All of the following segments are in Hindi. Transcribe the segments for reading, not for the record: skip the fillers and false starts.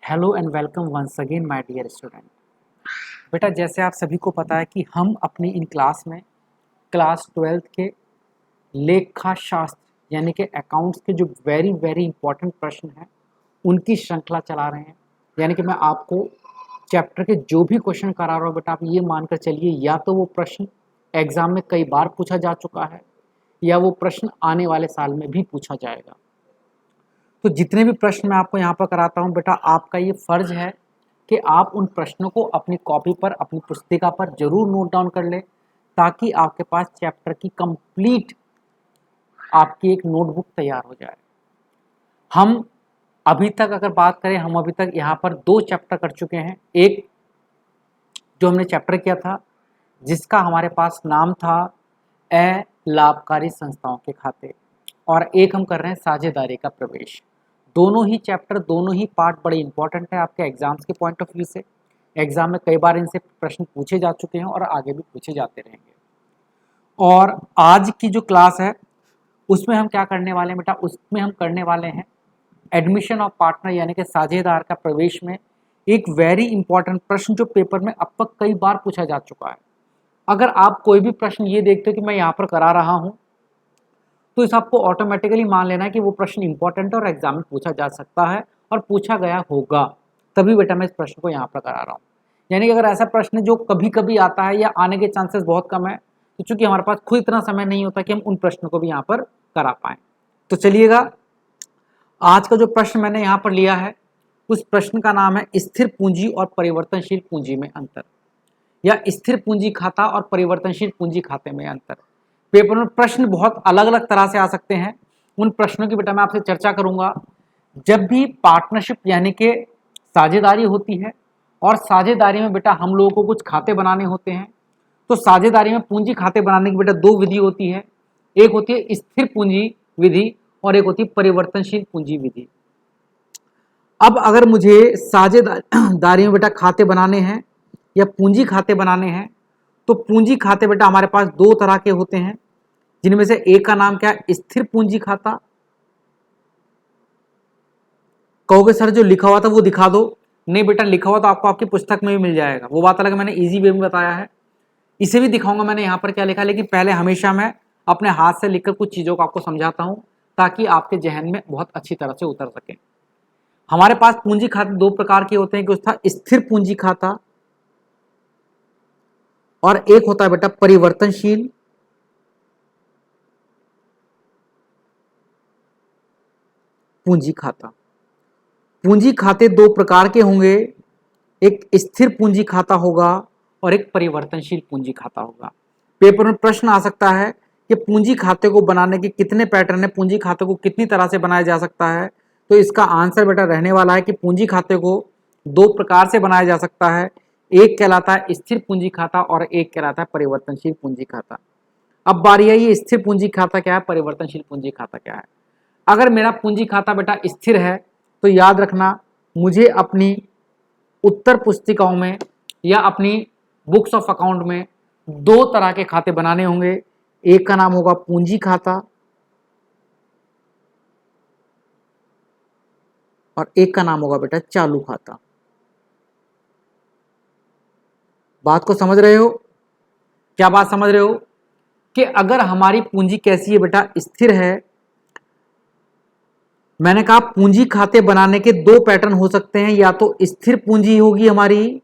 Hello and welcome once again my dear student. बेटा जैसे आप सभी को पता है कि हम अपनी इन क्लास में क्लास 12th के लेखा शास्त्र यानी कि अकाउंट्स के जो वेरी वेरी इंपॉर्टेंट प्रश्न हैं उनकी श्रृंखला चला रहे हैं। यानी कि मैं आपको चैप्टर के जो भी क्वेश्चन करा रहा हूँ बेटा आप ये मानकर चलिए या तो वो प्रश्न एग्जाम में कई बार पूछा जा चुका है या वो प्रश्न आने वाले साल में भी पूछा जाएगा। तो जितने भी प्रश्न मैं आपको यहाँ पर कराता हूँ बेटा आपका ये फर्ज है कि आप उन प्रश्नों को अपनी कॉपी पर अपनी पुस्तिका पर जरूर नोट डाउन कर लें ताकि आपके पास चैप्टर की कंप्लीट आपकी एक नोटबुक तैयार हो जाए। हम अभी तक अगर बात करें हम अभी तक यहाँ पर 2 चैप्टर कर चुके हैं। एक जो हमने चैप्टर किया था जिसका हमारे पास नाम था लाभकारी संस्थाओं के खाते और एक हम कर रहे हैं साझेदारी का प्रवेश। दोनों ही चैप्टर दोनों ही पार्ट बड़े इंपॉर्टेंट है आपके एग्जाम्स के पॉइंट ऑफ व्यू से। एग्जाम में कई बार इनसे प्रश्न पूछे जा चुके हैं और आगे भी पूछे जाते रहेंगे। और आज की जो क्लास है उसमें हम क्या करने वाले हैं बेटा, उसमें हम करने वाले हैं एडमिशन ऑफ पार्टनर यानी कि साझेदार का प्रवेश में एक वेरी इंपॉर्टेंट प्रश्न जो पेपर में अब तक कई बार पूछा जा चुका है। अगर आप कोई भी प्रश्न ये देखते हो कि मैं यहाँ पर करा रहा हूँ तो इस आपको ऑटोमेटिकली मान लेना है कि वो प्रश्न इंपॉर्टेंट है और एग्जाम में पूछा जा सकता है और पूछा गया होगा, तभी बेटा मैं इस प्रश्न को यहाँ पर करा रहा हूँ। यानी कि अगर ऐसा प्रश्न जो कभी कभी आता है या आने के चांसेस बहुत कम है तो चूंकि हमारे पास खुद इतना समय नहीं होता कि हम उन प्रश्नों को भी यहाँ पर करा पाएं। तो चलिएगा, आज का जो प्रश्न मैंने यहाँ पर लिया है उस प्रश्न का नाम है स्थिर पूंजी और परिवर्तनशील पूंजी में अंतर या स्थिर पूंजी खाता और परिवर्तनशील पूंजी खाते में अंतर। पेपर में प्रश्न बहुत अलग अलग तरह से आ सकते हैं, उन प्रश्नों की बेटा मैं आपसे चर्चा करूंगा। जब भी पार्टनरशिप यानी कि साझेदारी होती है और साझेदारी में बेटा हम लोगों को कुछ खाते बनाने होते हैं तो साझेदारी में पूंजी खाते बनाने की बेटा 2 विधि होती है। एक होती है स्थिर पूंजी विधि और एक होती है परिवर्तनशील पूंजी विधि। अब अगर मुझे साझेदारी में बेटा खाते बनाने हैं या पूंजी खाते बनाने हैं तो पूंजी खाते बेटा हमारे पास 2 तरह के होते हैं, जिनमें से एक का नाम क्या है स्थिर पूंजी खाता। कहोगे सर जो लिखा हुआ था वो दिखा दो। नहीं बेटा लिखा हुआ तो आपको आपकी पुस्तक में भी मिल जाएगा, वो बात अलग मैंने इजी वे में बताया है, इसे भी दिखाऊंगा मैंने यहाँ पर क्या लिखा। लेकिन पहले हमेशा मैं अपने हाथ से लिखकर कुछ चीजों को आपको समझाता हूँ ताकि आपके जहन में बहुत अच्छी तरह से उतर सके। हमारे पास पूंजी खाते 2 प्रकार के होते हैं, कि उसका स्थिर पूंजी खाता और एक होता है बेटा परिवर्तनशील पूंजी खाता। पूंजी खाते 2 प्रकार के होंगे, एक स्थिर पूंजी खाता होगा और एक परिवर्तनशील पूंजी खाता होगा। पेपर में प्रश्न आ सकता है कि पूंजी खाते को बनाने के कितने पैटर्न है, पूंजी खाते को कितनी तरह से बनाया जा सकता है। तो इसका आंसर बेटा रहने वाला है कि पूंजी खाते को 2 प्रकार से बनाया जा सकता है, एक कहलाता है स्थिर पूंजी खाता और एक कहलाता है परिवर्तनशील पूंजी खाता। अब बारी आई स्थिर पूंजी खाता क्या है, परिवर्तनशील पूंजी खाता क्या है। अगर मेरा पूंजी खाता बेटा स्थिर है तो याद रखना मुझे अपनी उत्तर पुस्तिकाओं में या अपनी बुक्स ऑफ अकाउंट में 2 तरह के खाते बनाने होंगे। एक का नाम होगा पूंजी खाता और एक का नाम होगा बेटा चालू खाता। बात को समझ रहे हो? क्या बात समझ रहे हो कि अगर हमारी पूंजी कैसी है बेटा, स्थिर है। मैंने कहा पूंजी खाते बनाने के 2 पैटर्न हो सकते हैं, या तो स्थिर पूंजी होगी हमारी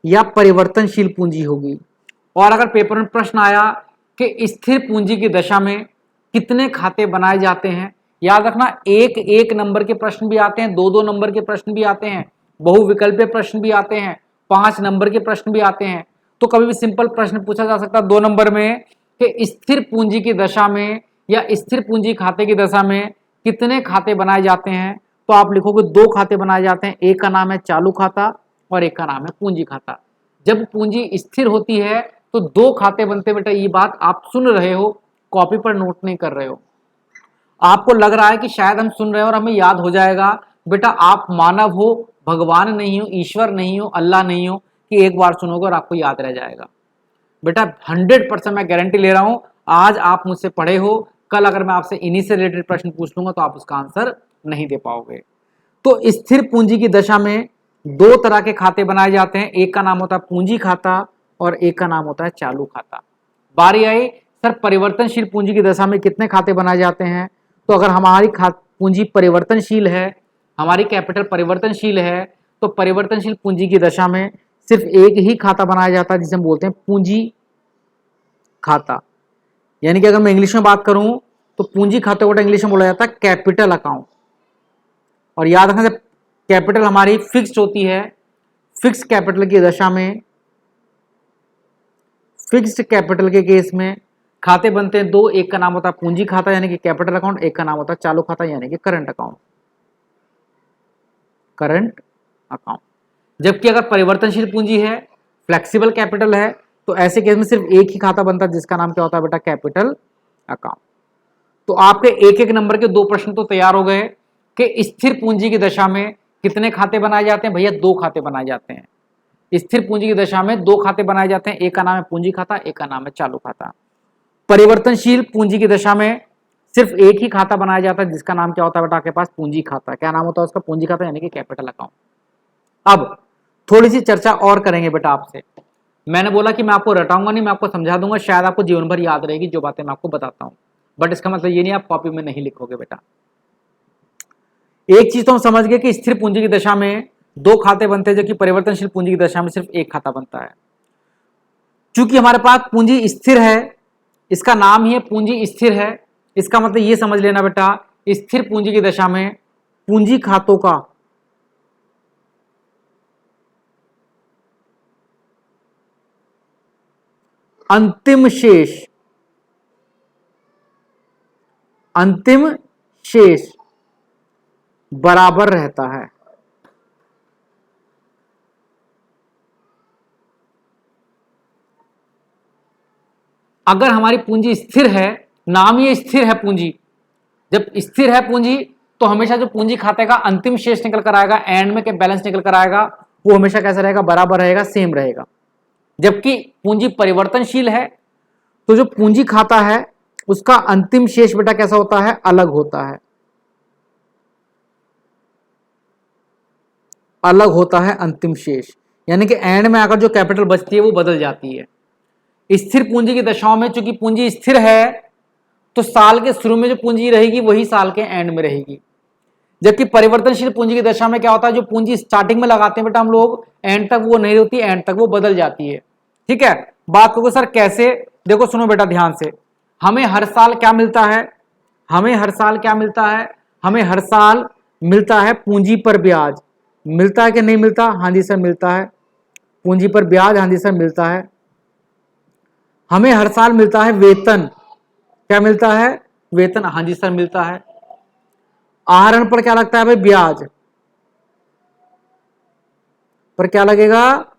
या परिवर्तनशील पूंजी होगी। और अगर पेपर में प्रश्न आया कि स्थिर पूंजी की दशा में कितने खाते बनाए जाते हैं, याद रखना 1-1 नंबर के प्रश्न भी आते हैं, 2-2 नंबर के प्रश्न भी आते हैं, बहुविकल्पीय प्रश्न भी आते हैं, 5 नंबर के प्रश्न भी आते हैं। तो कभी भी सिंपल प्रश्न पूछा जा सकता है 2 नंबर में कि स्थिर पूंजी की दशा में या स्थिर पूंजी खाते की दशा में कितने खाते बनाए जाते हैं। तो आप लिखोगे 2 खाते बनाए जाते हैं, एक का नाम है चालू खाता और एक का नाम है पूंजी खाता। जब पूंजी स्थिर होती है तो 2 खाते बनते बेटा, ये बात आप सुन रहे हो, कॉपी पर नोट नहीं कर रहे हो। आपको लग रहा है कि शायद हम सुन रहे हो और हमें याद हो जाएगा। बेटा आप मानव हो, भगवान नहीं हो, ईश्वर नहीं हो, अल्लाह नहीं हो कि एक बार सुनोगे और आपको याद रह जाएगा। बेटा 100% मैं गारंटी ले रहा हूं, आज आप मुझसे पढ़े हो, कल अगर मैं आपसे इन्हीं से रिलेटेड प्रश्न पूछ लूंगा तो आप उसका आंसर नहीं दे पाओगे। तो स्थिर पूंजी की दशा में दो तरह के खाते बनाए जाते हैं, एक का नाम होता है पूंजी खाता और एक का नाम होता है चालू खाता। बारी आई सर परिवर्तनशील पूंजी की दशा में कितने खाते बनाए जाते हैं? तो अगर हमारी पूंजी परिवर्तनशील है, हमारी कैपिटल परिवर्तनशील है, तो परिवर्तनशील पूंजी की दशा में सिर्फ एक ही खाता बनाया जाता है जिसे हम बोलते हैं पूंजी खाता। यानी कि अगर मैं इंग्लिश में बात करूं तो पूंजी खाते को इंग्लिश में बोला जाता है कैपिटल अकाउंट। और याद रखना जब कैपिटल हमारी फिक्स्ड होती है, फिक्स्ड कैपिटल की दशा में, फिक्स्ड कैपिटल के केस में खाते बनते हैं दो, एक का नाम होता है पूंजी खाता यानी कि कैपिटल अकाउंट, एक का नाम होता है चालू खाता यानी कि करंट अकाउंट, करंट अकाउंट। जबकि अगर परिवर्तनशील पूंजी है, फ्लेक्सिबल कैपिटल है, तो ऐसे केस में सिर्फ एक ही खाता बनता है जिसका नाम क्या होता है बेटा? Capital account. तो आपके एक एक नंबर के दो प्रश्न तो तैयार हो गए कि स्थिर पूंजी की दशा में कितने खाते बनाए जाते हैं? भैया दो खाते बनाए जाते हैं। स्थिर पूंजी की दशा में दो खाते बनाए जाते हैं, एक का नाम है पूंजी खाता, एक का नाम है चालू खाता। परिवर्तनशील पूंजी की दशा में सिर्फ एक ही खाता बनाया जाता है जिसका नाम क्या होता है बेटा? आपके पास पूंजी खाता। क्या नाम होता है उसका? पूंजी खाता यानी कि कैपिटल अकाउंट। अब थोड़ी सी चर्चा और करेंगे बेटा आपसे। मैंने बोला कि मैं आपको रटाऊंगा नहीं, मैं आपको समझा दूंगा, शायद आपको जीवन भर याद रहेगी जो बातें मैं आपको बताता हूं, बट इसका मतलब ये नहीं आप कॉपी में नहीं लिखोगे बेटा। एक चीज तो हम समझ गए कि स्थिर पूंजी की दशा में दो खाते बनते हैं, जबकि परिवर्तनशील पूंजी की दशा में सिर्फ एक खाता बनता है। चूंकि हमारे पास पूंजी स्थिर है, इसका नाम ही है पूंजी स्थिर है, इसका मतलब ये समझ लेना बेटा स्थिर पूंजी की दशा में पूंजी खातों का अंतिम शेष बराबर रहता है। अगर हमारी पूंजी स्थिर है, नाम ही स्थिर है पूंजी, जब स्थिर है पूंजी तो हमेशा जो पूंजी खाते का अंतिम शेष निकल कर आएगा, एंड में के बैलेंस निकल कर आएगा, वो हमेशा कैसा रहेगा? बराबर रहेगा, सेम रहेगा। जबकि पूंजी परिवर्तनशील है तो जो पूंजी खाता है उसका अंतिम शेष बेटा कैसा होता है? अलग होता है, अलग होता है अंतिम शेष। यानी कि एंड में आकर जो कैपिटल बचती है वो बदल जाती है। स्थिर पूंजी की दशाओं में चूंकि पूंजी स्थिर है तो साल के शुरू में जो पूंजी रहेगी वही साल के एंड में रहेगी। जबकि परिवर्तनशील पूंजी की दशा में क्या होता है? जो पूंजी स्टार्टिंग में लगाते हैं बेटा हम लोग, एंड तक वो नहीं होती, एंड तक वो बदल जाती है। ठीक है, बात करोगे सर कैसे? देखो सुनो बेटा ध्यान से, हमें हर साल क्या मिलता है? हमें हर साल क्या मिलता है? हमें हर साल मिलता है पूंजी पर ब्याज। मिलता है कि नहीं मिलता? हाँ जी सर मिलता है। पूंजी पर ब्याज, हाँ जी सर मिलता है। हमें हर साल मिलता है वेतन। क्या मिलता है? वेतन, हाँ जी सर मिलता है। आहरण पर क्या लगता है भाई? ब्याज पर क्या लगेगा?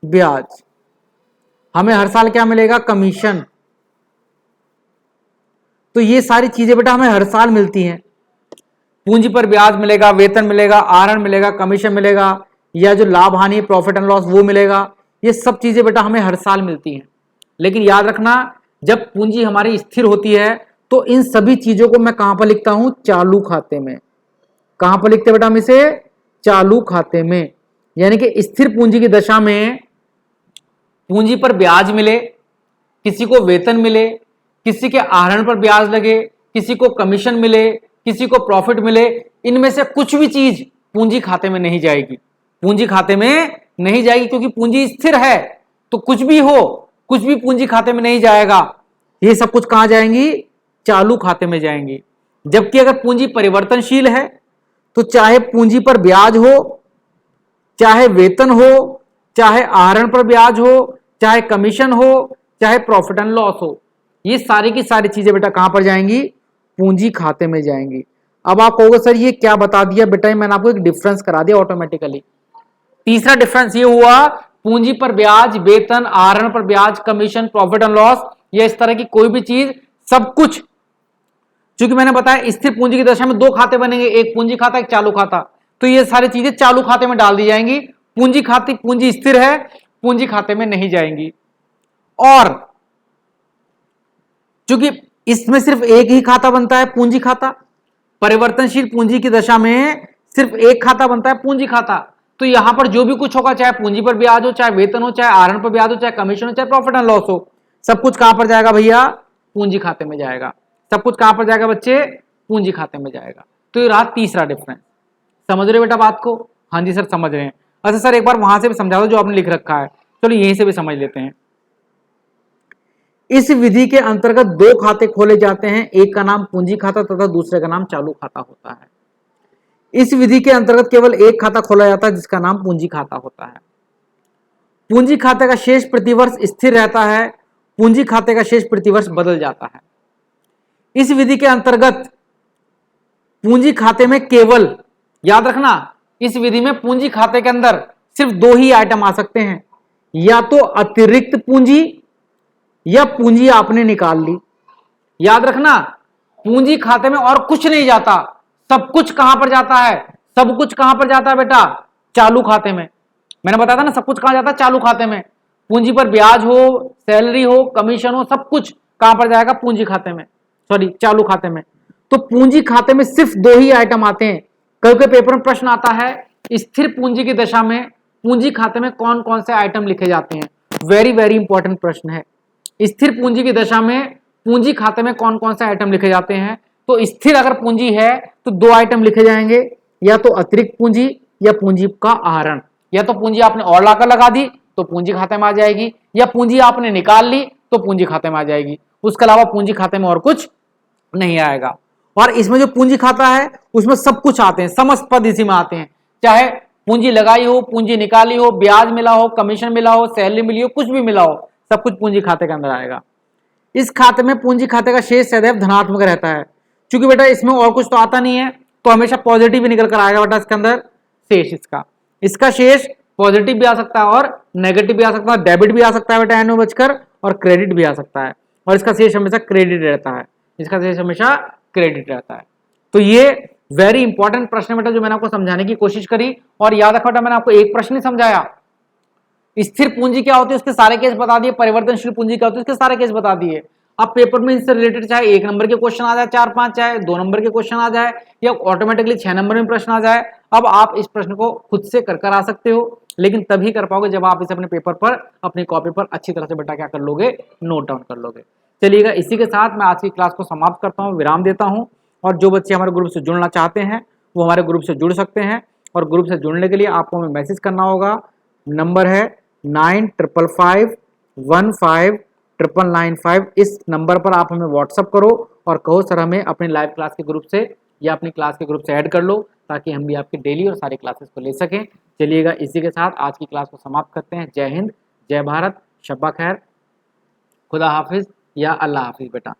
ब्याज। हमें हर साल क्या मिलेगा? कमीशन। तो ये सारी चीजें बेटा हमें हर साल मिलती हैं। पूंजी पर ब्याज मिलेगा, वेतन मिलेगा, आहरण मिलेगा, कमीशन मिलेगा, या जो लाभ हानि प्रॉफिट एंड लॉस वो मिलेगा। ये सब चीजें बेटा हमें हर साल मिलती हैं। लेकिन याद रखना जब पूंजी हमारी स्थिर होती है तो इन सभी चीजों को मैं कहां पर लिखता हूं? चालू खाते में। कहां पर लिखते बेटा हम इसे? चालू खाते में। यानी कि स्थिर पूंजी की दशा में पूंजी पर ब्याज मिले, किसी को वेतन मिले, किसी के आहरण पर ब्याज लगे, किसी को कमीशन मिले, किसी को प्रॉफिट मिले, इनमें से कुछ भी चीज पूंजी खाते में नहीं जाएगी। पूंजी खाते में नहीं जाएगी क्योंकि पूंजी स्थिर है, तो कुछ भी हो, कुछ भी पूंजी खाते में नहीं जाएगा। ये सब कुछ कहां जाएंगी? चालू खाते में जाएंगी। जबकि अगर पूंजी परिवर्तनशील है तो चाहे पूंजी पर ब्याज हो, चाहे वेतन हो, चाहे आहरण पर ब्याज हो, चाहे कमीशन हो, चाहे प्रॉफिट एंड लॉस हो, ये सारी की सारी चीजें बेटा कहां पर जाएंगी? पूंजी खाते में जाएंगी। अब आप कहोगे सर ये क्या बता दिया बेटा? मैंने आपको एक डिफरेंस करा दिया ऑटोमेटिकली। तीसरा डिफरेंस ये हुआ पूंजी पर ब्याज, वेतन, आहरण पर ब्याज, कमीशन, प्रॉफिट एंड लॉस, ये इस तरह की कोई भी चीज, सब कुछ, चूंकि मैंने बताया स्थिर पूंजी की दशा में दो खाते बनेंगे, एक पूंजी खाता एक चालू खाता, तो ये सारी चीजें चालू खाते में डाल दी जाएंगी। पूंजी स्थिर है, पूंजी खाते में नहीं जाएंगी। और चूंकि इसमें सिर्फ एक ही खाता बनता है, पूंजी खाता, परिवर्तनशील पूंजी की दशा में सिर्फ एक खाता बनता है, पूंजी खाता, तो यहां पर जो भी कुछ होगा, चाहे पूंजी पर ब्याज हो, चाहे वेतन हो, चाहे आहरण पर ब्याज हो, चाहे कमीशन हो, चाहे प्रॉफिट एंड लॉस हो, सब कुछ कहां पर जाएगा भैया? पूंजी खाते में जाएगा। सब कुछ कहां पर जाएगा बच्चे? पूंजी खाते में जाएगा। तो ये रहा तीसरा डिफरेंस। समझ रहे हो बेटा बात को? हाँ जी सर समझ रहे हैं। अच्छा सर एक बार वहां से भी समझा दो जो आपने लिख रखा है। चलो यहीं से भी समझ लेते हैं। इस विधि के अंतर्गत दो खाते खोले जाते हैं, एक का नाम पूंजी खाता तथा दूसरे का नाम चालू खाता होता है। इस विधि के अंतर्गत केवल एक खाता खोला जाता है जिसका नाम पूंजी खाता होता है। पूंजी खाते का शेष प्रतिवर्ष स्थिर रहता है, पूंजी खाते का शेष प्रतिवर्ष बदल जाता है। इस विधि के अंतर्गत पूंजी खाते में केवल, याद रखना, इस विधि में पूंजी खाते के अंदर सिर्फ दो ही आइटम आ सकते हैं, या तो अतिरिक्त पूंजी या पूंजी आपने निकाल ली। याद रखना, पूंजी खाते में और कुछ नहीं जाता, सब कुछ कहां पर जाता है? सब कुछ कहां पर जाता है बेटा? चालू खाते में। मैंने बताया था ना, सब कुछ कहां जाता है? चालू खाते में। पूंजी पर ब्याज हो, सैलरी हो, कमीशन हो, सब कुछ कहां पर जाएगा? पूंजी खाते में, सॉरी चालू खाते में। तो पूंजी खाते में सिर्फ दो ही आइटम आते हैं। कल के पेपर में प्रश्न आता है, स्थिर पूंजी की दशा में पूंजी खाते में कौन कौन से आइटम लिखे जाते हैं? वेरी वेरी इंपॉर्टेंट प्रश्न है। स्थिर पूंजी की दशा में पूंजी खाते में कौन कौन से आइटम लिखे जाते हैं? तो स्थिर अगर पूंजी है तो दो आइटम लिखे जाएंगे, या तो अतिरिक्त पूंजी या पूंजी का आहरण। या तो पूंजी आपने और लाकर लगा दी तो पूंजी खाते में आ जाएगी, या पूंजी आपने निकाल ली तो पूंजी खाते में आ जाएगी। उसके अलावा पूंजी खाते में और कुछ नहीं आएगा। और इसमें जो पूंजी खाता है उसमें सब कुछ आते हैं, समस्त पद इसी में आते हैं, चाहे पूंजी लगाई हो, पूंजी निकाली हो, ब्याज मिला हो, कमीशन मिला हो, सैलरी मिली हो, कुछ भी मिला हो, सब कुछ पूंजी खाते के अंदर आएगा। इस खाते में पूंजी खाते का शेष सदैव धनात्मक रहता है, क्योंकि बेटा इसमें और कुछ तो आता नहीं है, तो हमेशा पॉजिटिव ही निकल कर आएगा बेटा इसके अंदर शेष। इसका शेष पॉजिटिव भी आ सकता है और नेगेटिव भी आ सकता है, डेबिट भी आ सकता है बेटा एनो बचकर, और क्रेडिट भी आ सकता है। और इसका शेष हमेशा क्रेडिट रहता है, इसका शेष हमेशा क्रेडिट रहता है। तो ये वेरी इंपॉर्टेंट प्रश्न बेटा जो मैंने आपको समझाने की कोशिश करी। और याद रखो बेटा, मैंने आपको एक प्रश्न ही समझाया। स्थिर पूंजी क्या होती है उसके सारे केस बता दिए, परिवर्तनशील पूंजी क्या होती है उसके सारे केस बता दिए। अब पेपर में इससे रिलेटेड चाहे 1 नंबर के क्वेश्चन आ जाए 4-5, चाहे 2 नंबर के क्वेश्चन आ जाए, या ऑटोमेटिकली 6 नंबर में प्रश्न आ जाए, अब आप इस प्रश्न को खुद से कर आ सकते हो, लेकिन तभी कर पाओगे जब आप इसे अपने पेपर पर, अपनी कॉपी पर अच्छी तरह से बेटा क्या कर लोगे? नोट डाउन कर लोगे। चलिएगा, इसी के साथ मैं आज की क्लास को समाप्त करता हूँ, विराम देता हूँ। और जो बच्चे हमारे ग्रुप से जुड़ना चाहते हैं वो हमारे ग्रुप से जुड़ सकते हैं। और ग्रुप से जुड़ने के लिए आपको हमें मैसेज करना होगा, नंबर है 9551599995। इस नंबर पर आप हमें व्हाट्सअप करो और कहो सर हमें अपने लाइव क्लास के ग्रुप से या अपनी क्लास के ग्रुप से ऐड कर लो, ताकि हम भी आपकी डेली और सारी क्लासेस को ले सकें। चलिएगा, इसी के साथ आज की क्लास को समाप्त करते हैं। जय हिंद, जय भारत, शब्बा खैर, खुदा हाफिज या अल्लाह हाफिज बेटा।